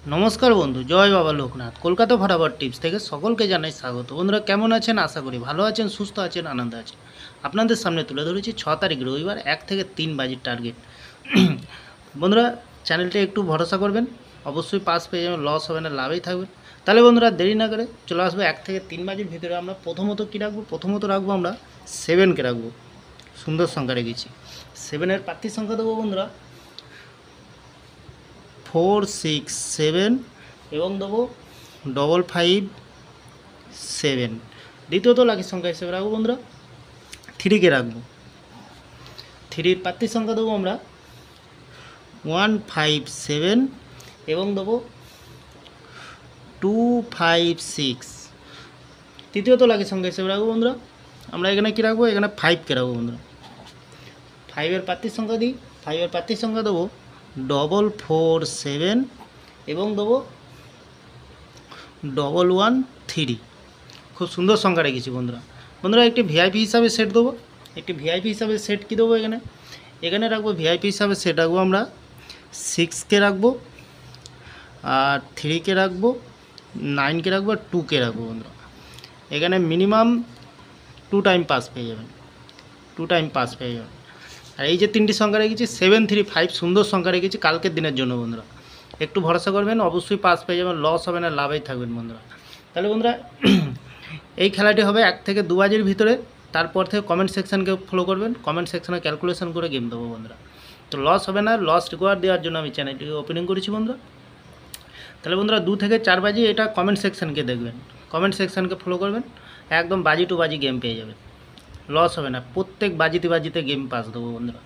नमस्कार बंधु जय बाबा लोकनाथ कलकाता फटाफट टिप्स থেকে সকলকে জানাই স্বাগত। বন্ধুরা কেমন আছেন? আশা করি ভালো আছেন, সুস্থ আছেন, আনন্দে আছেন। আপনাদের সামনে তুলে ধরেছি 6 তারিখ রবিবার 1 থেকে 3 বাজির টার্গেট। বন্ধুরা চ্যানেলটা একটু ভরসা করবেন, অবশ্যই পাস পেয়ে যাবেন, লস হবে না, লাভেই থাকবেন। তাহলে বন্ধুরা দেরি না করে চলে আসবে 1 থেকে 3 বাজির ভিতরে। আমরা প্রথমত কী রাখবো? প্রথমত রাখবো আমরা 7কে রাখবো, সুন্দর সংখ্যা রেখেছি। 7-এর প্রার্থীর সংখ্যা দেবো বন্ধুরা 4 6 7 এবং দেবো 5 5 7। দ্বিতীয়ত লাকি সংখ্যা হিসেবে রাখবো বন্ধুরা 3কে রাখবো। 3-এর প্রার্থীর সংখ্যা দেবো আমরা 1 5 7 এবং দেবো 2 5 6। তৃতীয়ত লাকি সংখ্যা হিসেবে রাখবো বন্ধুরা আমরা এখানে কী রাখবো? এখানে 5কে রাখবো বন্ধুরা। 5-এর প্রার্থীর সংখ্যা দিই। 5-এর প্রার্থীর সংখ্যা দেবো 4 4 7 এবং দেবো 1 1 3। খুব সুন্দর সংখ্যা রেখেছি বন্ধুরা। বন্ধুরা একটি ভিআইপি হিসাবে সেট দেবো। একটি ভিআইপি হিসাবে সেট কী দেবো? এখানে রাখবো ভিআইপি হিসাবে সেট রাখবো আমরা 6কে রাখবো, আর 3কে রাখবো, 9কে রাখবো, আর 2কে রাখবো বন্ধুরা। এখানে মিনিমাম 2 টাইম পাস পেয়ে যাবেন, 2 টাইম পাস পেয়ে যাবেন। আর এই যে 3টি সংখ্যা রেখেছি 7 3 5, সুন্দর সংখ্যা রেখেছি কালকের দিনের জন্য বন্ধুরা। একটু ভরসা করবেন, অবশ্যই পাস পেয়ে যাবেন, লস হবে না, লাভেই থাকবেন বন্ধুরা। তাহলে বন্ধুরা এই খেলাটি হবে 1 থেকে 2 বাজির ভিতরে। তারপর থেকে কমেন্ট সেকশানকে ফলো করবেন, কমেন্ট সেকশানে ক্যালকুলেশন করে গেম দেবো বন্ধুরা। তো লস হবে না, লস রিকোয়ার দেওয়ার জন্য আমি চ্যানেলটিকে ওপেনিং করেছি বন্ধুরা। তাহলে বন্ধুরা 2 থেকে 4 বাজি এটা কমেন্ট সেকশানকে দেখবেন, কমেন্ট সেকশানকে ফলো করবেন, একদম বাজি টু বাজি গেম পেয়ে যাবেন, লস হবে না। প্রত্যেক বাজিতে বাজিতে গেম পাস দেবো বন্ধুরা।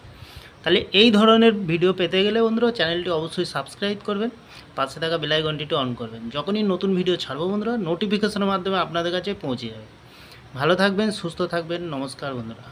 তাহলে এই ধরনের ভিডিও পেতে গেলে বন্ধুরা চ্যানেলটি অবশ্যই সাবস্ক্রাইব করবেন, পাশে থাকা বেল আইকনটি অন করবেন। যখনই নতুন ভিডিও ছাড়বো বন্ধুরা নোটিফিকেশনের মাধ্যমে আপনাদের কাছে পৌঁছে যাবে। ভালো থাকবেন, সুস্থ থাকবেন, নমস্কার বন্ধুরা।